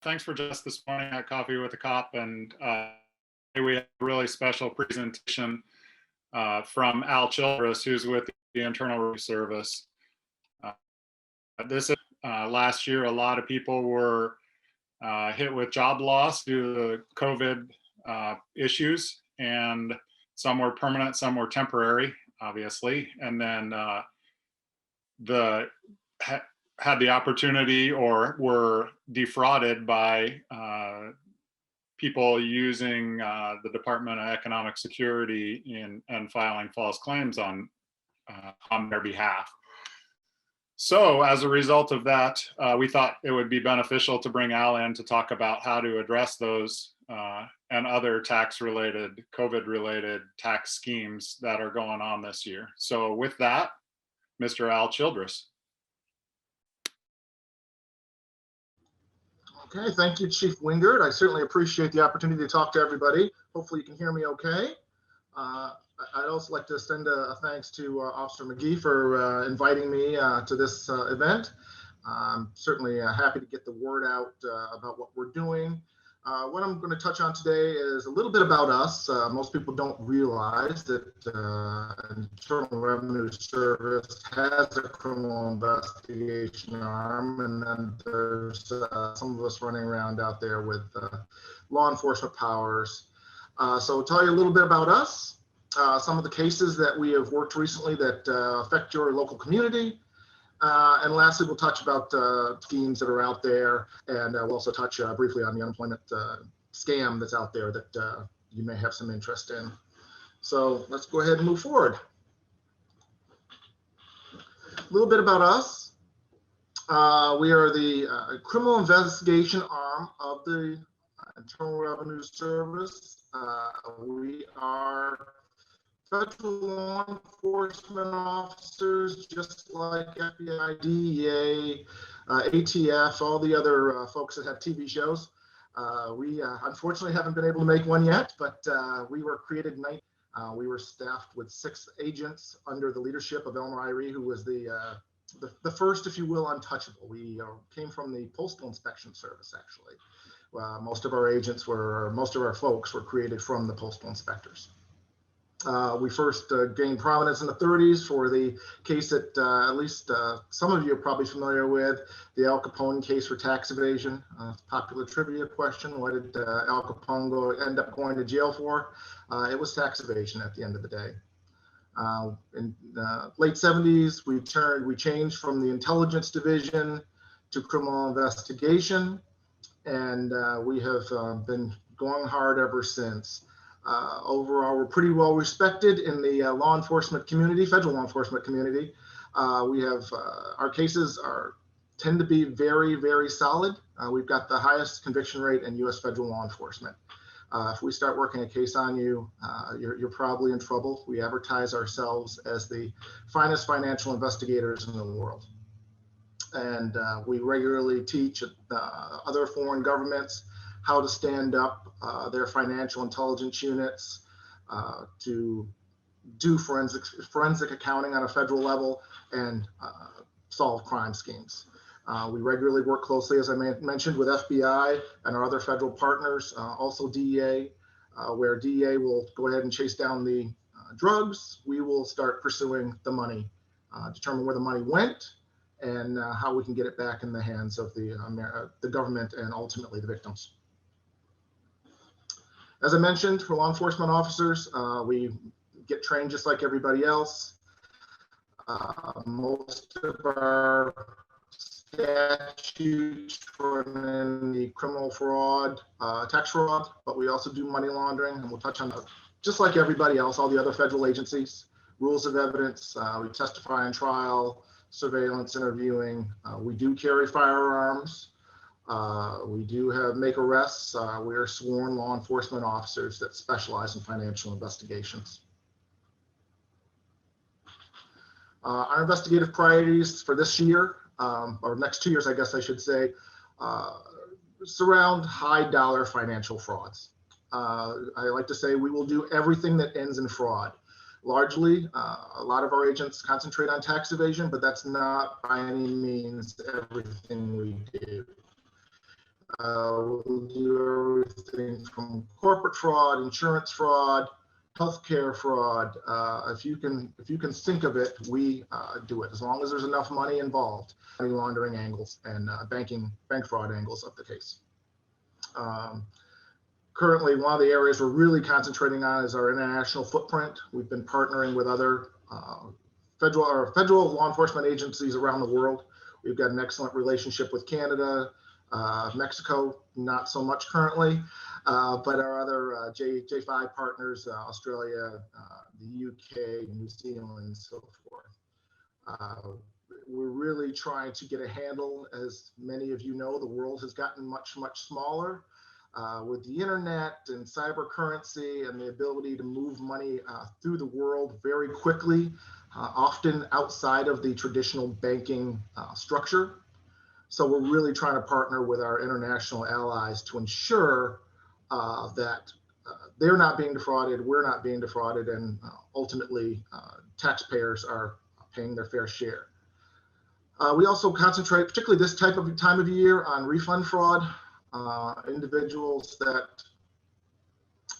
Thanks for just this morning at Coffee with a Cop, and we have a really special presentation from Al Childress, who's with the Internal Revenue Service. This last year, a lot of people were hit with job loss due to the COVID issues, and some were permanent, some were temporary, obviously, and then had the opportunity or were defrauded by people using the Department of Economic Security and filing false claims on their behalf. So as a result of that, we thought it would be beneficial to bring Al in to talk about how to address those and other tax-related, COVID-related tax schemes that are going on this year. So with that, Mr. Al Childress. Okay, thank you, Chief Wingard. I certainly appreciate the opportunity to talk to everybody. Hopefully you can hear me okay. I'd also like to send a thanks to Officer McGee for inviting me to this event. I'm certainly happy to get the word out about what we're doing. What I'm going to touch on today is a little bit about us. Most people don't realize that Internal Revenue Service has a criminal investigation arm, and then there's some of us running around out there with law enforcement powers. So I'll tell you a little bit about us, some of the cases that we have worked recently that affect your local community. And lastly, we'll touch about schemes that are out there, and we'll also touch briefly on the unemployment scam that's out there that you may have some interest in. So let's go ahead and move forward. A little bit about us. We are the criminal investigation arm of the Internal Revenue Service. We are federal law enforcement officers, just like FBI, DEA, ATF, all the other folks that have TV shows. We unfortunately haven't been able to make one yet, but we were created in we were staffed with 6 agents under the leadership of Elmer Irie, who was the first, if you will, untouchable. We came from the Postal Inspection Service, actually. Most of our folks were created from the postal inspectors. We first gained prominence in the 30s for the case that at least some of you are probably familiar with, the Al Capone case for tax evasion. Popular trivia question: what did Al Capone end up going to jail for? It was tax evasion at the end of the day. In the late 70s, we changed from the intelligence division to criminal investigation, and we have been going hard ever since. Overall, we're pretty well respected in the law enforcement community, federal law enforcement community. We have our cases tend to be very, very solid. We've got the highest conviction rate in U.S. federal law enforcement. If we start working a case on you, you're probably in trouble. We advertise ourselves as the finest financial investigators in the world. And we regularly teach other foreign governments how to stand up their financial intelligence units to do forensic accounting on a federal level and solve crime schemes. We regularly work closely, as I mentioned, with FBI and our other federal partners, also DEA, where DEA will go ahead and chase down the drugs. We will start pursuing the money, determine where the money went, and how we can get it back in the hands of the government and ultimately the victims. As I mentioned, for law enforcement officers, we get trained just like everybody else. Most of our statutes run in the criminal fraud, tax fraud, but we also do money laundering, and we'll touch on that. Just like everybody else, all the other federal agencies, rules of evidence, we testify in trial, surveillance, interviewing. We do carry firearms. We do make arrests. We are sworn law enforcement officers that specialize in financial investigations. Our investigative priorities for this year, or next 2 years, I guess I should say, surround high dollar financial frauds. I like to say we will do everything that ends in fraud. Largely, a lot of our agents concentrate on tax evasion, but that's not by any means everything we do. We'll do everything from corporate fraud, insurance fraud, healthcare fraud. If you can think of it, we do it, as long as there's enough money involved. Money laundering angles and bank fraud angles of the case. Currently, one of the areas we're really concentrating on is our international footprint. We've been partnering with other federal law enforcement agencies around the world. We've got an excellent relationship with Canada, Mexico, not so much currently, but our other J5 partners, Australia, the UK, New Zealand, and so forth. We're really trying to get a handle. As many of you know, the world has gotten much, much smaller. With the internet and cyber currency and the ability to move money through the world very quickly, often outside of the traditional banking structure. So we're really trying to partner with our international allies to ensure that they're not being defrauded, we're not being defrauded, and ultimately taxpayers are paying their fair share. We also concentrate, particularly this time of year, on refund fraud. Individuals that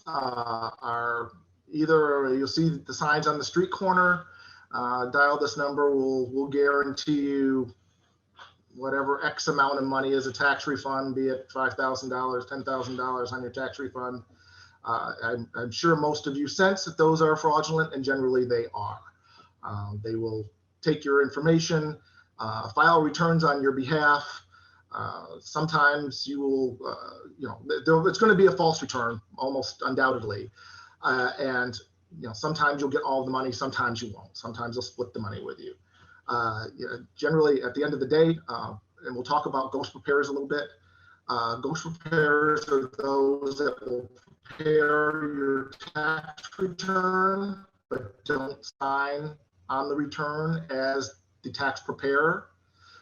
are either, you'll see the signs on the street corner, dial this number, we'll guarantee you whatever X amount of money is a tax refund, be it $5,000, $10,000 on your tax refund. I'm sure most of you sense that those are fraudulent, and generally they are. They will take your information, file returns on your behalf. Sometimes you will, it's going to be a false return, almost undoubtedly. And sometimes you'll get all the money, sometimes you won't. Sometimes they'll split the money with you. Generally, at the end of the day, and we'll talk about ghost preparers a little bit. Ghost preparers are those that will prepare your tax return, but don't sign on the return as the tax preparer.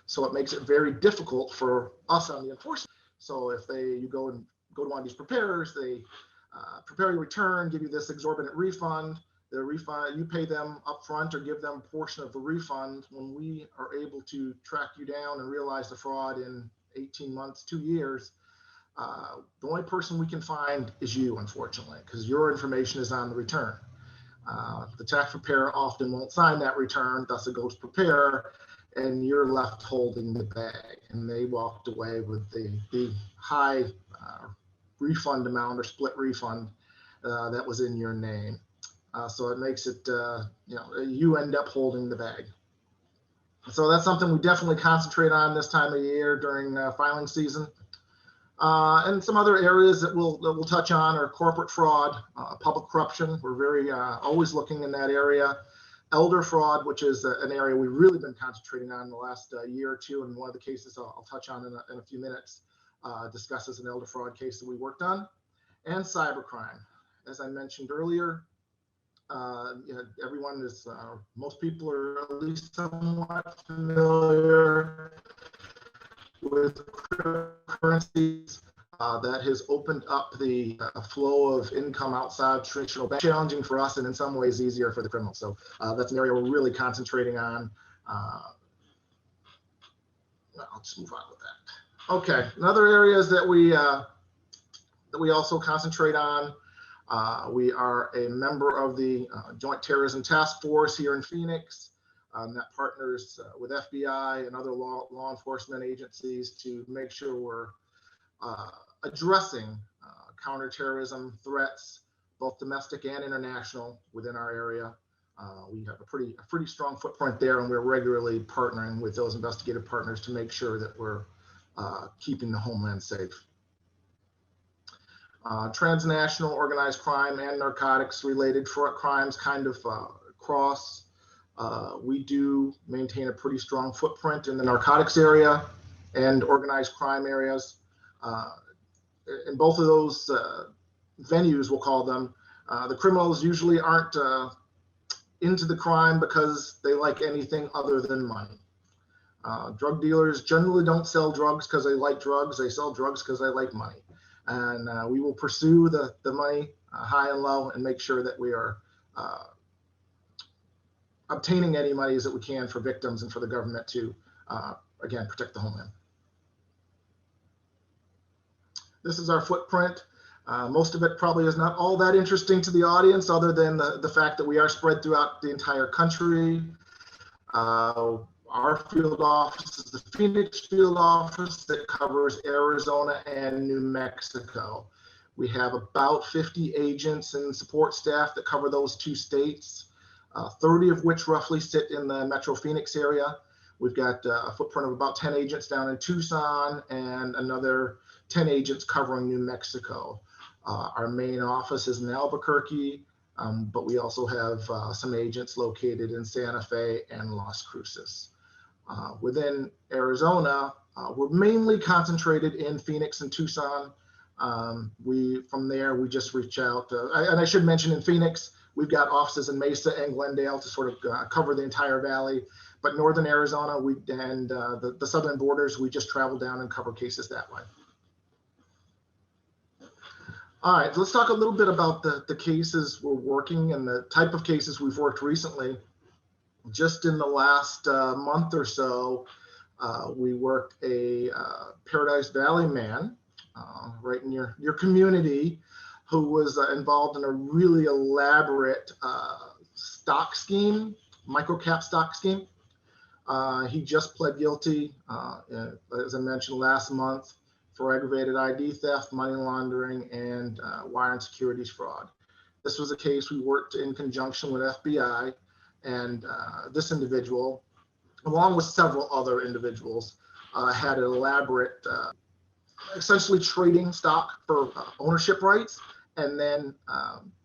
So it makes it very difficult for us on the enforcement. So if you go to one of these preparers, they prepare your return, give you this exorbitant refund. The refund, you pay them upfront or give them a portion of the refund. When we are able to track you down and realize the fraud in 18 months, 2 years, the only person we can find is you, unfortunately, because your information is on the return. The tax preparer often won't sign that return, thus it goes preparer, and you're left holding the bag. And they walked away with the high refund amount or split refund that was in your name. So it makes it, you end up holding the bag. So that's something we definitely concentrate on this time of year during filing season. And some other areas that we'll touch on are corporate fraud, public corruption. We're very always looking in that area. Elder fraud, which is an area we've really been concentrating on in the last year or two, and one of the cases I'll touch on in a few minutes discusses an elder fraud case that we worked on. And cybercrime. As I mentioned earlier, everyone is, most people are at least somewhat familiar with cryptocurrencies. That has opened up the flow of income outside traditional banking, challenging for us and in some ways easier for the criminals. So that's an area we're really concentrating on. I'll just move on with that. Okay, another areas that we also concentrate on. We are a member of the Joint Terrorism Task Force here in Phoenix. That partners with FBI and other law enforcement agencies to make sure we're addressing counterterrorism threats, both domestic and international, within our area. We have a pretty strong footprint there, and we're regularly partnering with those investigative partners to make sure that we're keeping the homeland safe. Transnational organized crime and narcotics related crimes kind of cross. We do maintain a pretty strong footprint in the narcotics area and organized crime areas. In both of those venues, we'll call them, the criminals usually aren't into the crime because they like anything other than money. Drug dealers generally don't sell drugs because they like drugs. They sell drugs because they like money. And we will pursue the money high and low and make sure that we are obtaining any monies that we can for victims and for the government to, again, protect the homeland. This is our footprint. Most of it probably is not all that interesting to the audience, other than the fact that we are spread throughout the entire country. Our field office is the Phoenix field office that covers Arizona and New Mexico. We have about 50 agents and support staff that cover those two states, 30 of which roughly sit in the Metro Phoenix area. We've got a footprint of about 10 agents down in Tucson and another 10 agents covering New Mexico. Our main office is in Albuquerque, but we also have some agents located in Santa Fe and Las Cruces. Within Arizona, we're mainly concentrated in Phoenix and Tucson. From there, we just reach out. And I should mention, in Phoenix, we've got offices in Mesa and Glendale to sort of cover the entire valley. But northern Arizona and the southern borders, we just travel down and cover cases that way. All right, let's talk a little bit about the cases we're working and the type of cases we've worked recently. Just in the last month or so, we worked a Paradise Valley man right in your community who was involved in a really elaborate stock scheme, microcap stock scheme. He just pled guilty, as I mentioned, last month, for aggravated ID theft, money laundering, and wire and securities fraud. This was a case we worked in conjunction with FBI, and this individual, along with several other individuals, had an elaborate, essentially trading stock for ownership rights, and then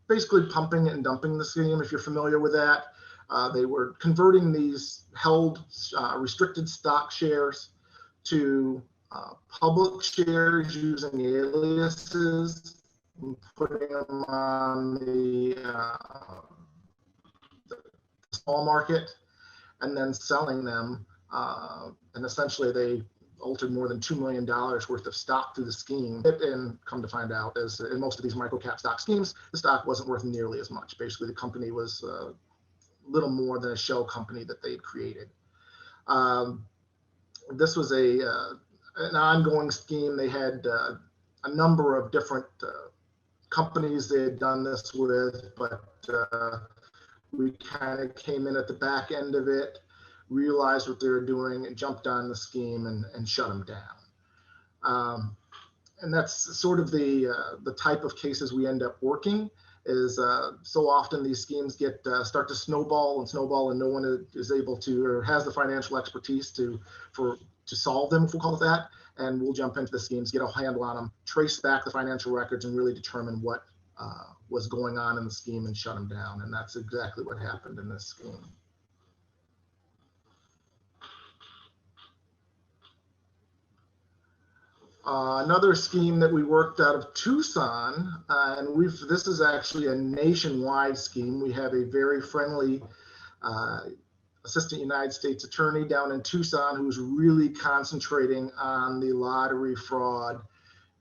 basically pumping and dumping the scheme. If you're familiar with that, they were converting these held restricted stock shares to public shares using aliases, and putting them on the small market, and then selling them. And essentially, they altered more than $2 million worth of stock through the scheme. And come to find out, as in most of these microcap stock schemes, the stock wasn't worth nearly as much. Basically, the company was little more than a shell company that they'd created. This was an ongoing scheme. They had a number of different companies they had done this with, but we kind of came in at the back end of it, realized what they were doing, and jumped on the scheme and shut them down. And that's sort of the type of cases we end up working. Is so often these schemes start to snowball, and no one is able to or has the financial expertise to solve them, if we'll call it that. And we'll jump into the schemes, get a handle on them, trace back the financial records, and really determine what was going on in the scheme and shut them down. And that's exactly what happened in this scheme. Another scheme that we worked out of Tucson, and this is actually a nationwide scheme. We have a very friendly Assistant United States Attorney down in Tucson who's really concentrating on the lottery fraud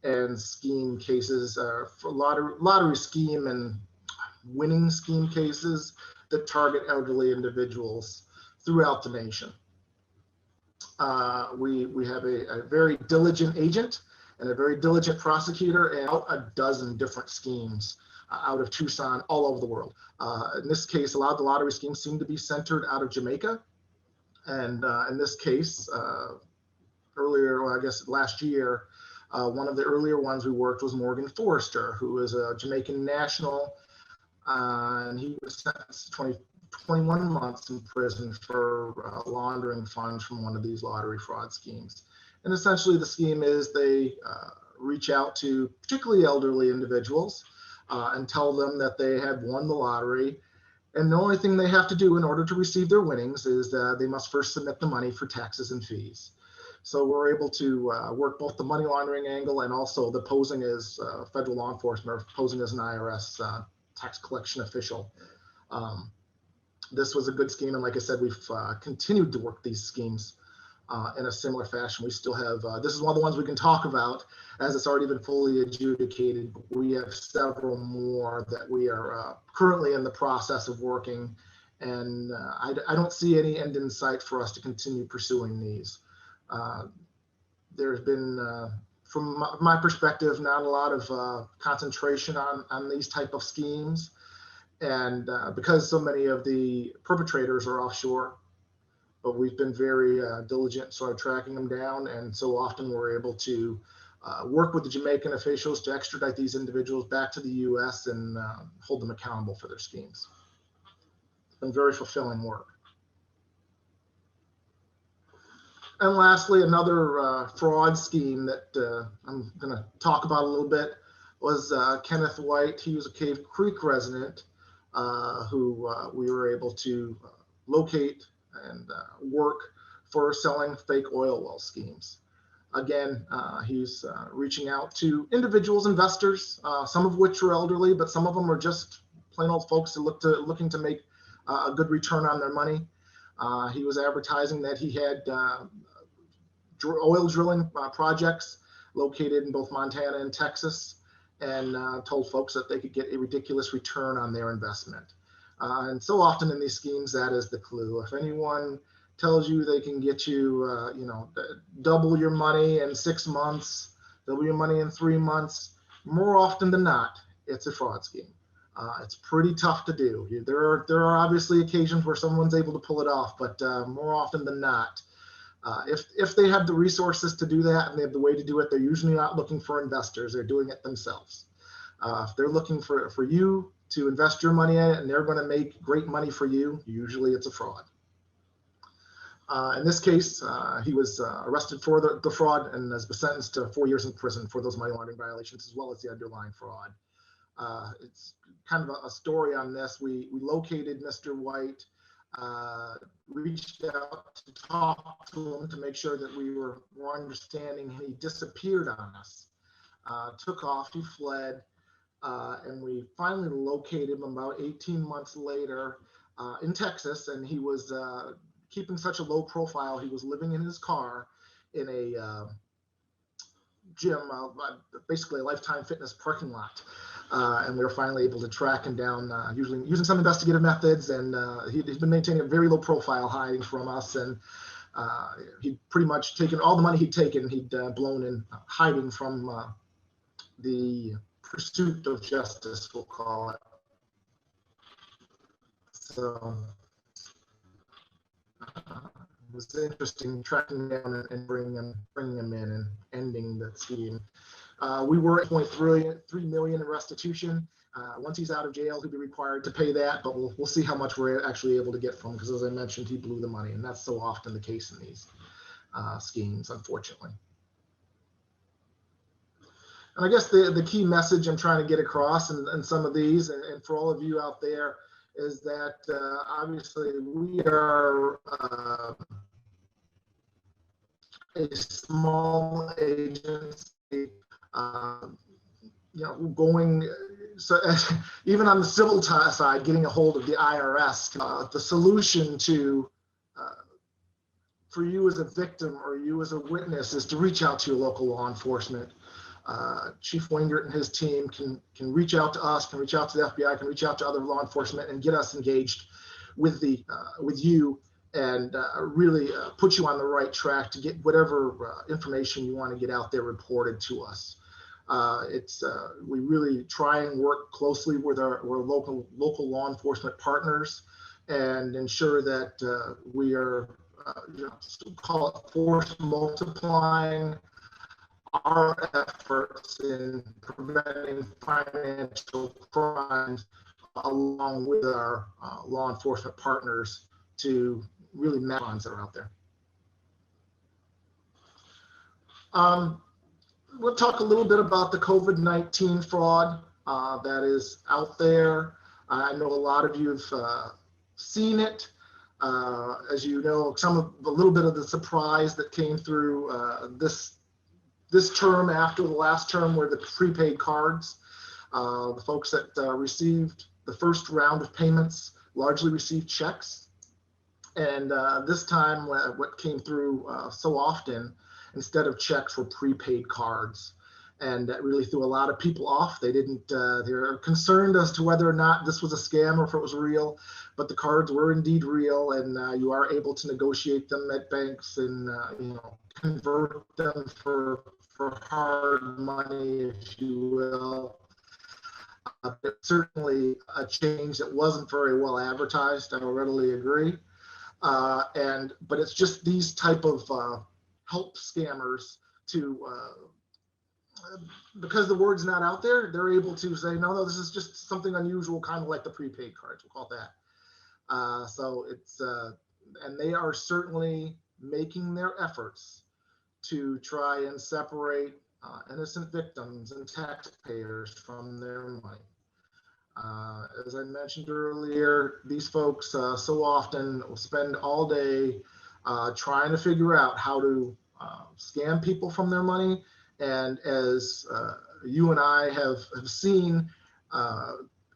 and scheme cases, for lottery scheme and winning scheme cases that target elderly individuals throughout the nation. We have a very diligent agent and a very diligent prosecutor, and about a dozen different schemes out of Tucson all over the world. In this case, a lot of the lottery schemes seem to be centered out of Jamaica. And in this case, earlier, I guess last year, one of the earlier ones we worked was Morgan Forrester, who is a Jamaican national, and he was sentenced to 21 months in prison for laundering funds from one of these lottery fraud schemes. And essentially the scheme is they reach out to particularly elderly individuals and tell them that they have won the lottery. And the only thing they have to do in order to receive their winnings is that they must first submit the money for taxes and fees. So we're able to work both the money laundering angle and also the posing as federal law enforcement, or posing as an IRS tax collection official. This was a good scheme, and like I said, we've continued to work these schemes in a similar fashion. We still have, this is one of the ones we can talk about, as it's already been fully adjudicated. We have several more that we are currently in the process of working, and I don't see any end in sight for us to continue pursuing these. There's been from my perspective, not a lot of concentration on these type of schemes. And because so many of the perpetrators are offshore, but we've been very diligent sort of tracking them down. And so often we're able to work with the Jamaican officials to extradite these individuals back to the US and hold them accountable for their schemes. It's been very fulfilling work. And lastly, another fraud scheme that I'm going to talk about a little bit was Kenneth White. He was a Cave Creek resident who we were able to locate and work for selling fake oil well schemes. Again, he's reaching out to individuals, investors, some of which are elderly, but some of them are just plain old folks looking to make a good return on their money. He was advertising that he had oil drilling projects located in both Montana and Texas, and told folks that they could get a ridiculous return on their investment. And so often in these schemes, that is the clue. If anyone tells you they can get you, double your money in 6 months, double your money in 3 months, more often than not, it's a fraud scheme. It's pretty tough to do. There are obviously occasions where someone's able to pull it off, but more often than not, if they have the resources to do that and they have the way to do it, they're usually not looking for investors. They're doing it themselves. If they're looking for you to invest your money in it and they're going to make great money for you, usually it's a fraud. In this case, he was arrested for the fraud and has been sentenced to 4 years in prison for those money laundering violations, as well as the underlying fraud. It's kind of a story on this. We located Mr. White, reached out to talk to him to make sure that we were understanding. He disappeared on us, took off, he fled, and we finally located him about 18 months later in Texas, and he was keeping such a low profile. He was living in his car in a gym, basically a Lifetime Fitness parking lot. And we were finally able to track him down, usually using some investigative methods. And he'd been maintaining a very low profile, hiding from us. And he'd pretty much taken all the money he'd taken, he'd blown in hiding from the pursuit of justice, we'll call it. So it was interesting tracking down and bringing him in and ending that scheme. We were at $0.3 million in restitution. Once he's out of jail, he'll be required to pay that, but we'll see how much we're actually able to get from him, because as I mentioned, he blew the money, and that's so often the case in these schemes, unfortunately. And I guess the key message I'm trying to get across in some of these, and for all of you out there, is that obviously we are a small agency, going, so even on the civil side, getting a hold of the IRS, the solution to for you as a victim or you as a witness is to reach out to your local law enforcement. Chief Wingert and his team can reach out to us, can reach out to the FBI, can reach out to other law enforcement and get us engaged with you and really put you on the right track to get whatever information you want to get out there reported to us. We really try and work closely with our local law enforcement partners and ensure that we are call it force multiplying our efforts in preventing financial crimes along with our law enforcement partners to really match bonds that are out there. We'll talk a little bit about the COVID-19 fraud that is out there. I know a lot of you have seen it. As you know, a little bit of the surprise that came through this term after the last term were the prepaid cards. The folks that received the first round of payments largely received checks. And this time what came through so often, instead of checks, were prepaid cards. And that really threw a lot of people off. They're concerned as to whether or not this was a scam or if it was real, but the cards were indeed real, and you are able to negotiate them at banks and convert them for for hard money, if you will. It's certainly a change that wasn't very well advertised. I will readily agree. But it's just these type of help scammers to, because the word's not out there, they're able to say, no, this is just something unusual, kind of like the prepaid cards, we'll call it that. So it's, and they are certainly making their efforts to try and separate innocent victims and taxpayers from their money. As I mentioned earlier, these folks so often will spend all day trying to figure out how to scam people from their money. And as you and I have seen,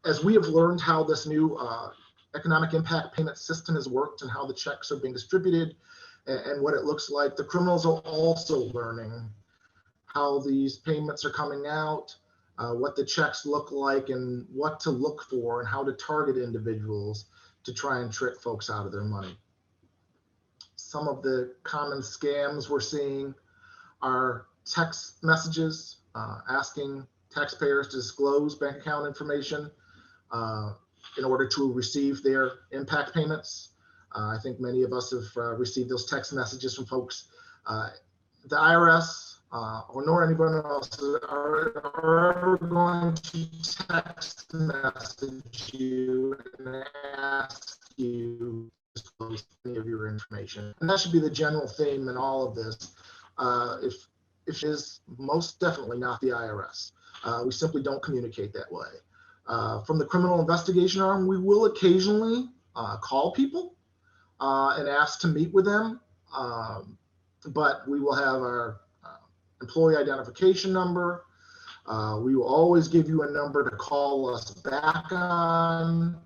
as we have learned how this new economic impact payment system has worked and how the checks are being distributed and what it looks like, the criminals are also learning how these payments are coming out, what the checks look like and what to look for and how to target individuals to try and trick folks out of their money. Some of the common scams we're seeing are text messages asking taxpayers to disclose bank account information in order to receive their impact payments. I think many of us have received those text messages from folks. The IRS or nor anyone else are ever going to text message you and ask you to disclose any of your information. And that should be the general theme in all of this. If it is most definitely not the IRS. We simply don't communicate that way. From the criminal investigation arm, we will occasionally call people and ask to meet with them, but we will have our employee identification number. We will always give you a number to call us back on.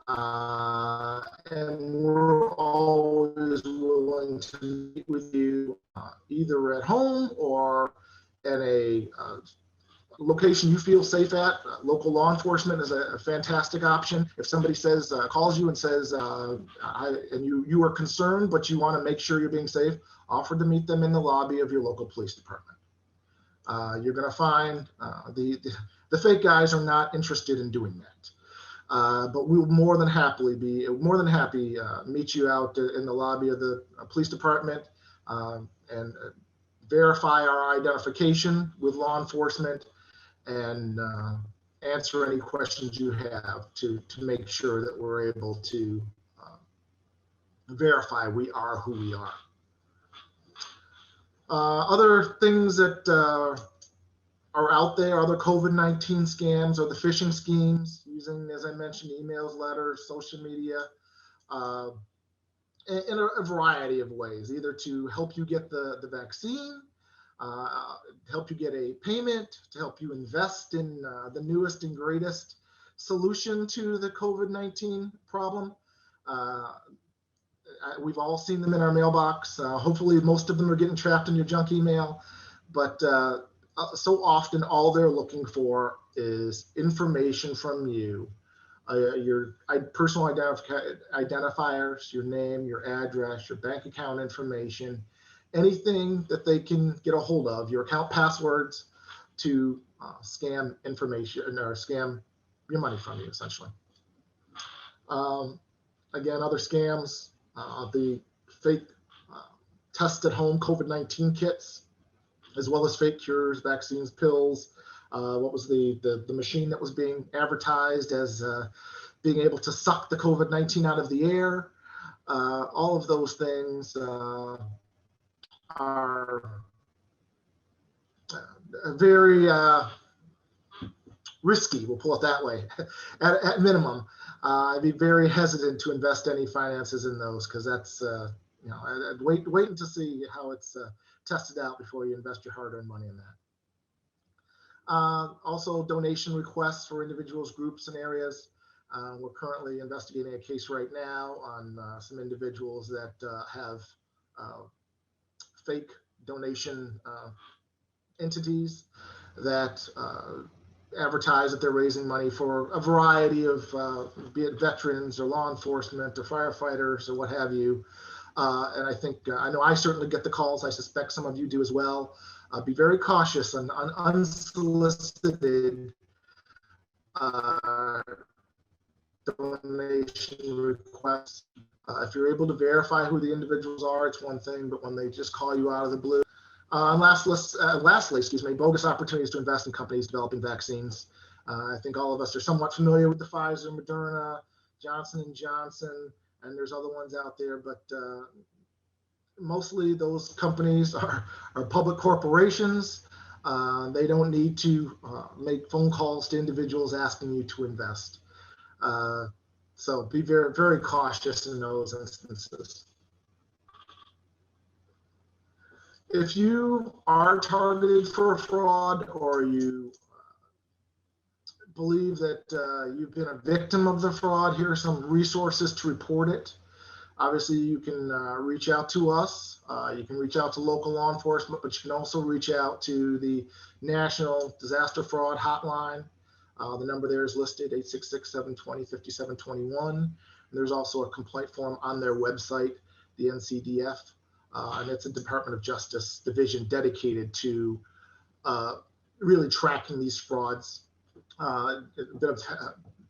And we're always willing to meet with you either at home or at a location you feel safe at. Local law enforcement is a fantastic option. If somebody says, calls you and says, and you are concerned, but you want to make sure you're being safe, offer to meet them in the lobby of your local police department. You're going to find the fake guys are not interested in doing that. But we will more than happy meet you out in the lobby of the police department and verify our identification with law enforcement and answer any questions you have to make sure that we're able to verify we are who we are. Other things that are out there, other COVID-19 scams or the phishing schemes using, as I mentioned, emails, letters, social media, in a variety of ways, either to help you get the vaccine, help you get a payment, to help you invest in the newest and greatest solution to the COVID-19 problem. We've all seen them in our mailbox. Hopefully most of them are getting trapped in your junk email, but so often all they're looking for is information from you, your personal identifiers, your name, your address, your bank account information, anything that they can get a hold of, your account passwords to scam information or scam your money from you, essentially. Again, other scams, the fake test at home COVID-19 kits, as well as fake cures, vaccines, pills. What was the machine that was being advertised as being able to suck the COVID-19 out of the air? All of those things are very risky, we'll pull it that way, at minimum. I'd be very hesitant to invest any finances in those because that's, I'd waiting to see how it's tested out before you invest your hard-earned money in that. Also, donation requests for individuals, groups, and areas. We're currently investigating a case right now on some individuals that have fake donation entities that advertise that they're raising money for a variety of, be it veterans or law enforcement or firefighters or what have you. And I think, I know I certainly get the calls. I suspect some of you do as well. Be very cautious on unsolicited donation requests. If you're able to verify who the individuals are, it's one thing, but when they just call you out of the blue. And lastly, bogus opportunities to invest in companies developing vaccines. I think all of us are somewhat familiar with the Pfizer, Moderna, Johnson & Johnson, and there's other ones out there, but mostly those companies are public corporations. They don't need to make phone calls to individuals asking you to invest. So be very, very cautious in those instances. If you are targeted for fraud, or you believe that you've been a victim of the fraud, here are some resources to report it. Obviously, you can reach out to us. You can reach out to local law enforcement, but you can also reach out to the National Disaster Fraud Hotline. The number there is listed, 866-720-5721. And there's also a complaint form on their website, the NCDF, and it's a Department of Justice division dedicated to really tracking these frauds. A bit of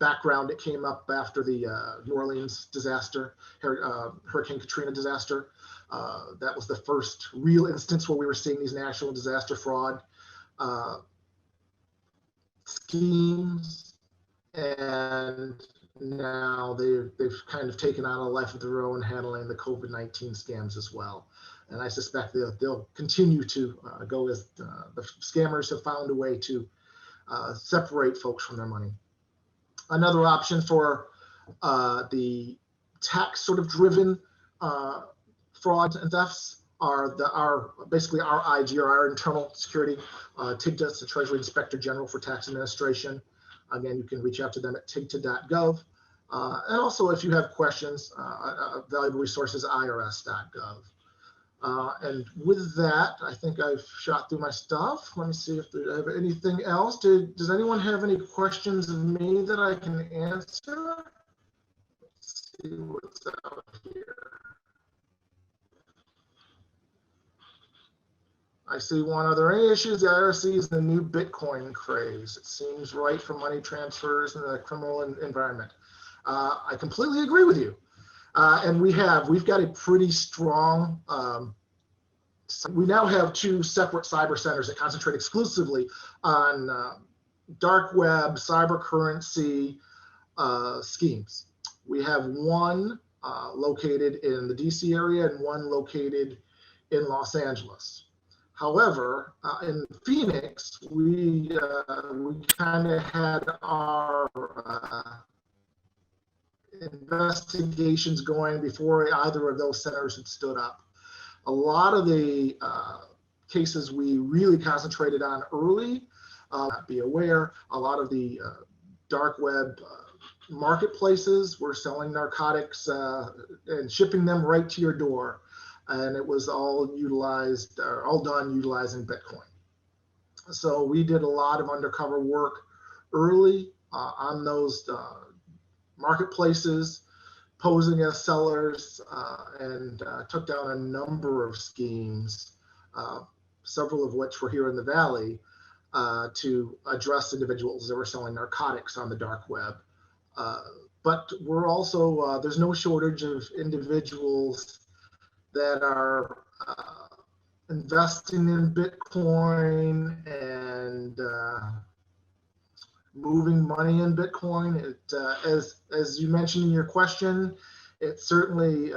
background, it came up after the New Orleans disaster, Hurricane Katrina disaster. That was the first real instance where we were seeing these national disaster fraud schemes, and now they've kind of taken on a life of their own, handling the COVID-19 scams as well. And I suspect they'll continue to go, as the scammers have found a way to separate folks from their money. Another option for the tax sort of driven frauds and thefts are basically our IG, or our internal security. TIGTA is the Treasury Inspector General for Tax Administration. Again, you can reach out to them at tigta.gov. And also, if you have questions, valuable resources, irs.gov. And with that, I think I've shot through my stuff. Let me see if I have anything else. Does anyone have any questions of me that I can answer? Let's see what's out here. I see one. Are there any issues the IRS sees in the new Bitcoin craze? It seems right for money transfers in the criminal environment. I completely agree with you. And we've got a pretty strong, we now have 2 separate cyber centers that concentrate exclusively on dark web, cyber currency schemes. We have one located in the DC area and one located in Los Angeles. However, in Phoenix, we kind of had our investigations going before either of those centers had stood up. A lot of the cases we really concentrated on early, be aware, a lot of the dark web marketplaces were selling narcotics and shipping them right to your door. And it was all done utilizing Bitcoin. So we did a lot of undercover work early on those marketplaces, posing as sellers, and took down a number of schemes, several of which were here in the Valley, to address individuals that were selling narcotics on the dark web. But we're also, there's no shortage of individuals that are investing in Bitcoin and moving money in Bitcoin. It, as you mentioned in your question, it certainly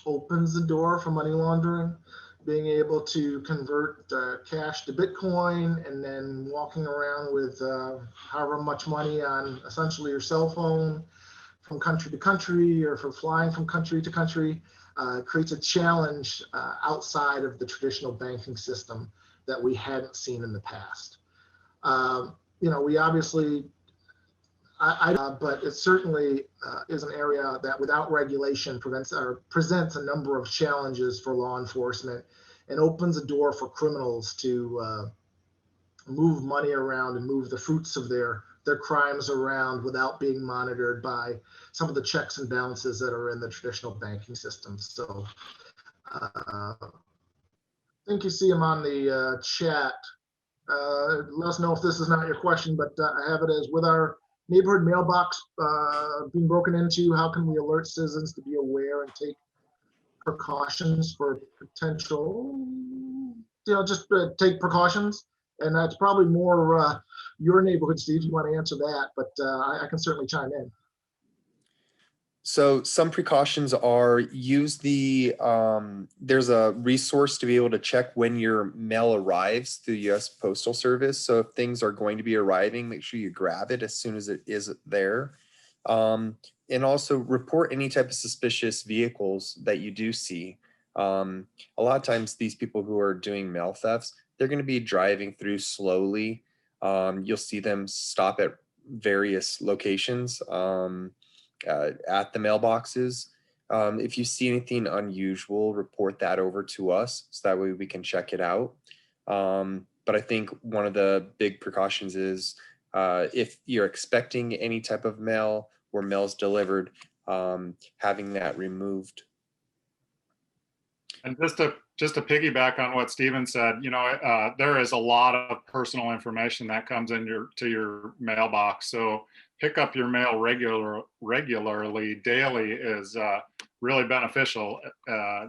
opens the door for money laundering, being able to convert cash to Bitcoin and then walking around with however much money on essentially your cell phone from country to country, or for flying from country to country. Creates a challenge outside of the traditional banking system that we hadn't seen in the past. We obviously, but it certainly is an area that without regulation presents a number of challenges for law enforcement, and opens a door for criminals to move money around and move the fruits of their crimes around without being monitored by some of the checks and balances that are in the traditional banking system. So I think you see them on the chat. Let us know if this is not your question, but I have it as, with our neighborhood mailbox being broken into, how can we alert citizens to be aware and take precautions for potential, just take precautions? And that's probably more your neighborhood, Steve, you want to answer that, but I can certainly chime in. So some precautions are use the, there's a resource to be able to check when your mail arrives through US Postal Service. So if things are going to be arriving, make sure you grab it as soon as it is there. And also report any type of suspicious vehicles that you do see. A lot of times these people who are doing mail thefts, they're going to be driving through slowly. You'll see them stop at various locations. At the mailboxes. If you see anything unusual, report that over to us so that way we can check it out. But I think one of the big precautions is if you're expecting any type of mail or mail's delivered, having that removed. And just to piggyback on what Steven said, there is a lot of personal information that comes in to your mailbox. So pick up your mail regularly, daily is really beneficial.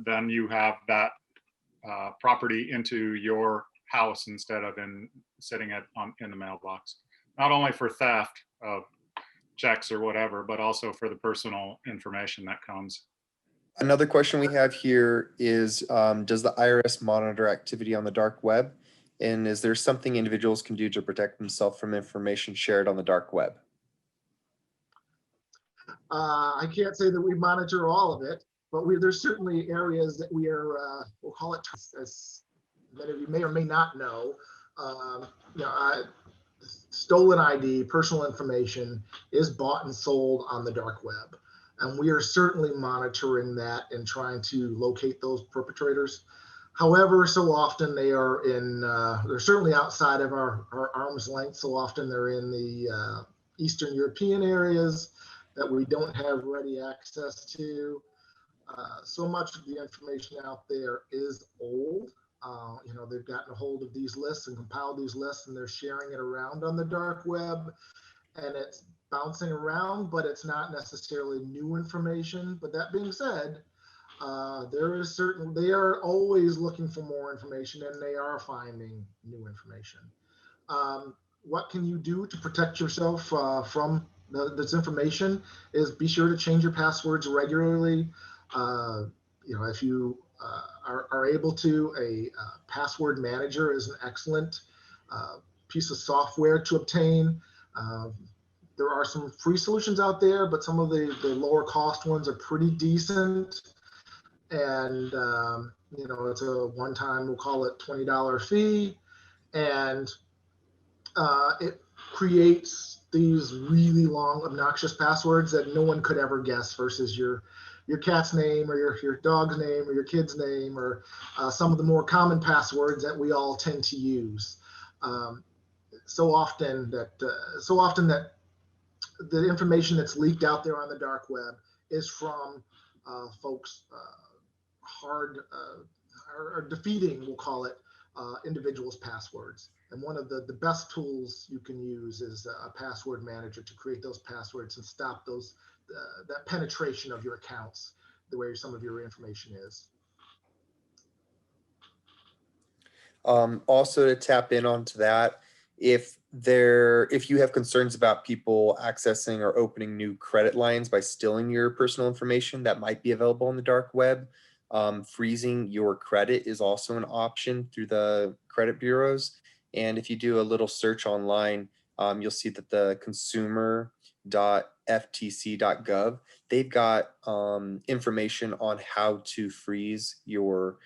Then you have that property into your house instead of sitting in the mailbox. Not only for theft of checks or whatever, but also for the personal information that comes. Another question we have here is, does the IRS monitor activity on the dark web? And is there something individuals can do to protect themselves from information shared on the dark web? I can't say that we monitor all of it, but there's certainly areas that we are, we'll call it, as many of you may or may not know, stolen ID, personal information is bought and sold on the dark web. And we are certainly monitoring that and trying to locate those perpetrators. However, so often they are they're certainly outside of our arm's length. So often they're in the Eastern European areas that we don't have ready access to. So much of the information out there is old. They've gotten a hold of these lists and compiled these lists, and they're sharing it around on the dark web, and it's bouncing around, but it's not necessarily new information. But that being said, they are always looking for more information, and they are finding new information. What can you do to protect yourself from this information? Is be sure to change your passwords regularly. If you are able to, a password manager is an excellent piece of software to obtain. There are some free solutions out there, but some of the lower cost ones are pretty decent. And, it's a one-time, we'll call it $20 fee. And it creates these really long, obnoxious passwords that no one could ever guess, versus your cat's name or your dog's name or your kid's name, or some of the more common passwords that we all tend to use. So often that the information that's leaked out there on the dark web is from folks or defeating, we'll call it, individuals' passwords. And one of the best tools you can use is a password manager to create those passwords and stop that penetration of your accounts the way some of your information is. Also, to tap in onto that, if you have concerns about people accessing or opening new credit lines by stealing your personal information that might be available on the dark web, freezing your credit is also an option through the credit bureaus. And if you do a little search online, you'll see that the consumer.ftc.gov, they've got information on how to freeze your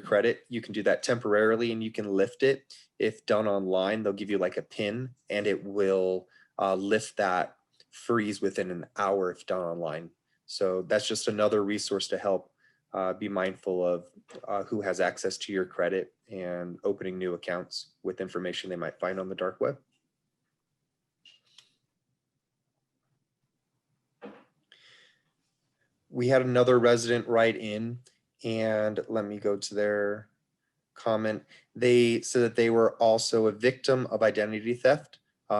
credit. You can do that temporarily, and you can lift it. If done online, they'll give you like a pin, and it will lift that freeze within an hour if done online. So that's just another resource to help be mindful of who has access to your credit and opening new accounts with information they might find on the dark web. We had another resident write in And let me go to their comment. They said that they were also a victim of identity theft.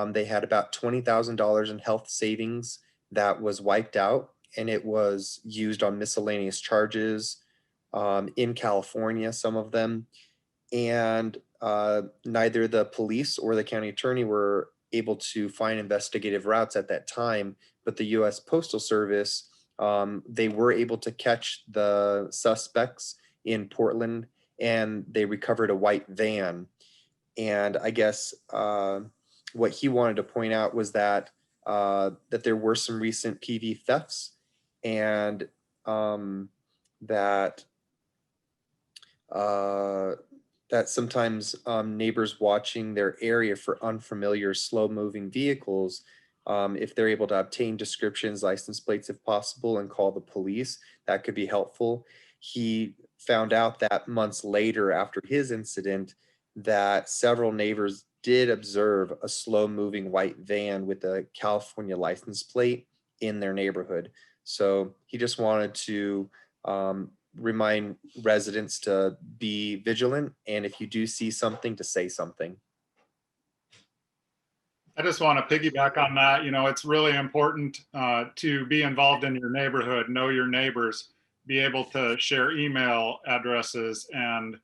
They had about $20,000 in health savings that was wiped out, and it was used on miscellaneous charges in California, some of them. And neither the police or the county attorney were able to find investigative routes at that time, but the U.S. Postal Service, they were able to catch the suspects in Portland, and they recovered a white van. And I guess what he wanted to point out was that that there were some recent PV thefts, and that uh, that sometimes neighbors watching their area for unfamiliar, slow-moving vehicles, if they're able to obtain descriptions, license plates if possible, and call the police, that could be helpful. He found out that months later after his incident that several neighbors did observe a slow-moving white van with a California license plate in their neighborhood. So he just wanted to remind residents to be vigilant, and if you do see something, to say something. I just want to piggyback on that. You know, it's really important to be involved in your neighborhood, know your neighbors, be able to share email addresses and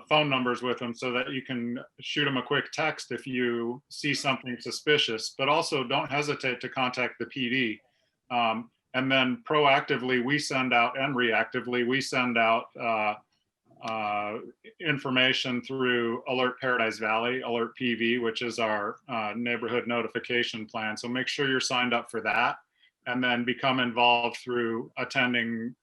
phone numbers with them so that you can shoot them a quick text if you see something suspicious, but also don't hesitate to contact the PD. And then proactively, we send out, and reactively, we send out information through Alert Paradise Valley, Alert PV, which is our neighborhood notification plan. So make sure you're signed up for that, and then become involved through attending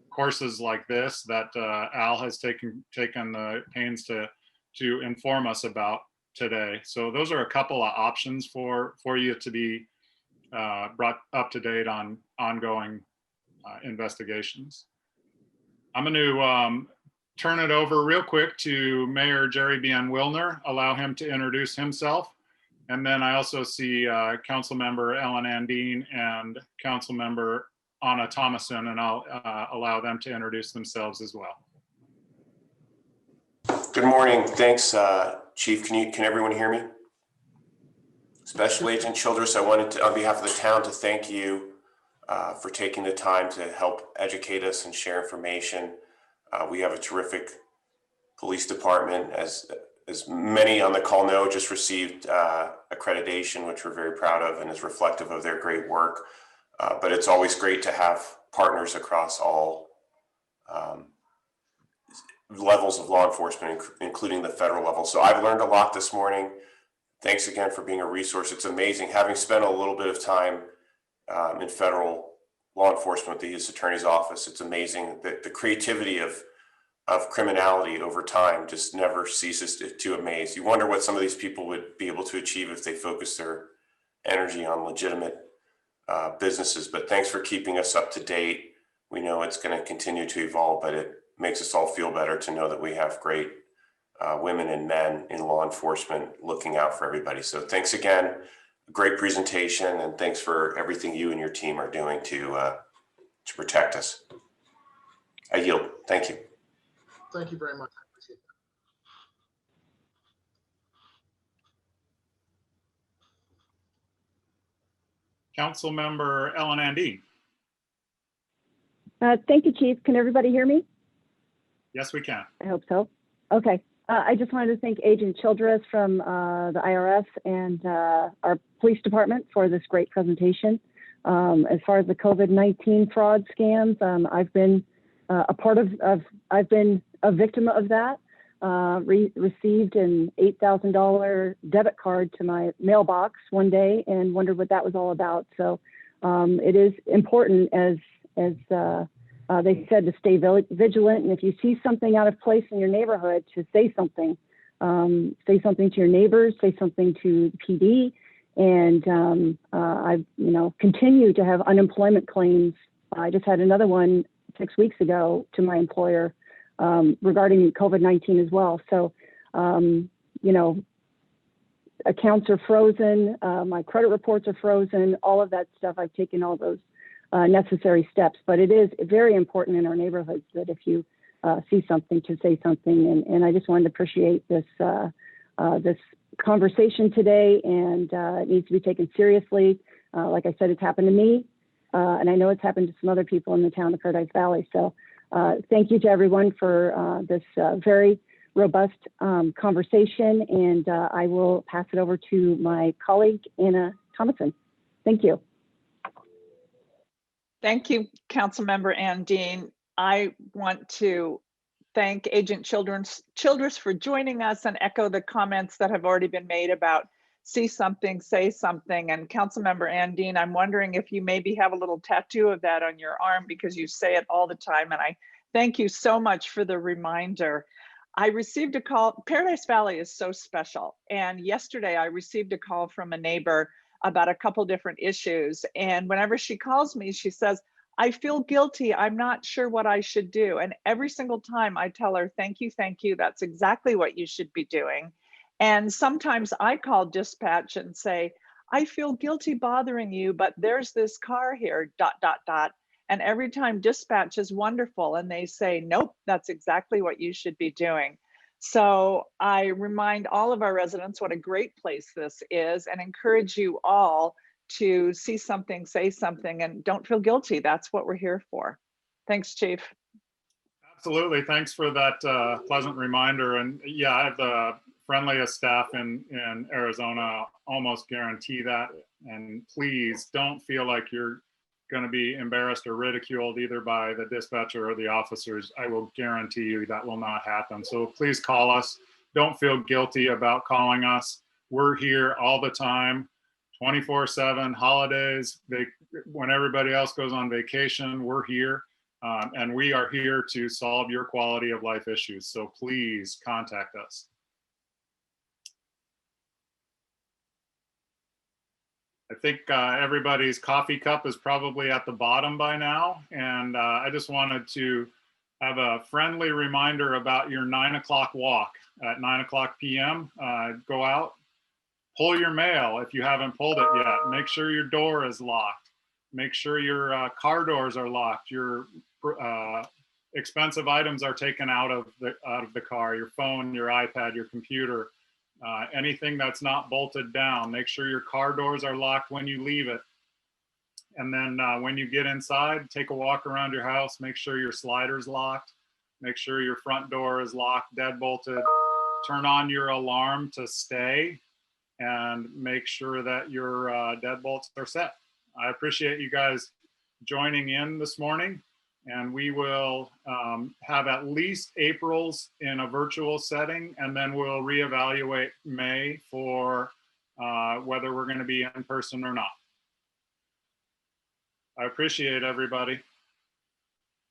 courses like this that Al has taken the pains to inform us about today. So those are a couple of options for you to be brought up to date on ongoing investigations. I'm going to turn it over real quick to Mayor Jerry Bien Wilner, allow him to introduce himself. And then I also see Councilmember Ellen Andine and Councilmember Anna Thomason, and I'll allow them to introduce themselves as well. Good morning. Thanks, Chief. Can everyone hear me? Special Agent Childress, I wanted to, on behalf of the town, to thank you for taking the time to help educate us and share information. We have a terrific police department, as many on the call know, just received accreditation, which we're very proud of and is reflective of their great work. But it's always great to have partners across all levels of law enforcement, including the federal level. So I've learned a lot this morning. Thanks again for being a resource. It's amazing, having spent a little bit of time in federal law enforcement with the U.S. Attorney's Office. It's amazing that the creativity of criminality over time just never ceases to amaze. You wonder what some of these people would be able to achieve if they focus their energy on legitimate businesses. But thanks for keeping us up to date. We know it's going to continue to evolve, but it makes us all feel better to know that we have great women and men in law enforcement looking out for everybody. So thanks again. Great presentation, and thanks for everything you and your team are doing to protect us. I yield. Thank you. Thank you very much. I appreciate that. Councilmember Ellen Andine. Thank you, Chief. Can everybody hear me? Yes, we can. I hope so. Okay. I just wanted to thank Agent Childress from the IRS and our police department for this great presentation. As far as the COVID-19 fraud scams, I've been I've been a victim of that. Received an $8,000 debit card to my mailbox one day and wondered what that was all about. So it is important, as they said, to stay vigilant. And if you see something out of place in your neighborhood, to say something. Say something to your neighbors, say something to the PD. And I've continue to have unemployment claims. I just had another one 6 weeks ago to my employer regarding COVID-19 as well. So, accounts are frozen, my credit reports are frozen, all of that stuff. I've taken all those necessary steps. But it is very important in our neighborhoods that if you see something, to say something. And I just wanted to appreciate this this conversation today, and it needs to be taken seriously. Like I said, it's happened to me, and I know it's happened to some other people in the town of Paradise Valley. So thank you to everyone for this very robust conversation, and I will pass it over to my colleague, Anna Thomason. Thank you. Thank you, Councilmember Ann Dean. I want to thank Agent Childress for joining us and echo the comments that have already been made about see something, say something. And Councilmember Ann Dean, I'm wondering if you maybe have a little tattoo of that on your arm because you say it all the time. And I thank you so much for the reminder. I received a call. Paradise Valley is so special. And yesterday I received a call from a neighbor about a couple different issues. And whenever she calls me, she says, I feel guilty. I'm not sure what I should do. And every single time I tell her, thank you, thank you. That's exactly what you should be doing. And sometimes I call dispatch and say, I feel guilty bothering you, but there's this car here, ... And every time dispatch is wonderful. And they say, nope, that's exactly what you should be doing. So I remind all of our residents what a great place this is and encourage you all to see something, say something, and don't feel guilty. That's what we're here for. Thanks, Chief. Absolutely. Thanks for that pleasant reminder. And yeah, I have the friendliest staff in Arizona. Almost guarantee that. And please don't feel like you're going to be embarrassed or ridiculed either by the dispatcher or the officers. I will guarantee you that will not happen. So please call us. Don't feel guilty about calling us. We're here all the time, 24/7, holidays, when everybody else goes on vacation, we're here. And we are here to solve your quality of life issues. So please contact us. I think everybody's coffee cup is probably at the bottom by now. And I just wanted to have a friendly reminder about your 9 o'clock walk at 9 o'clock p.m. Go out, pull your mail if you haven't pulled it yet. Make sure your door is locked. Make sure your car doors are locked. Your expensive items are taken out of the car. Your phone, your iPad, your computer. Anything that's not bolted down, make sure your car doors are locked when you leave it. And then when you get inside, take a walk around your house, make sure your slider's locked, make sure your front door is locked, deadbolted, turn on your alarm to stay, and make sure that your deadbolts are set. I appreciate you guys joining in this morning. And we will have at least April's in a virtual setting, and then we'll reevaluate May for whether we're going to be in person or not. I appreciate everybody.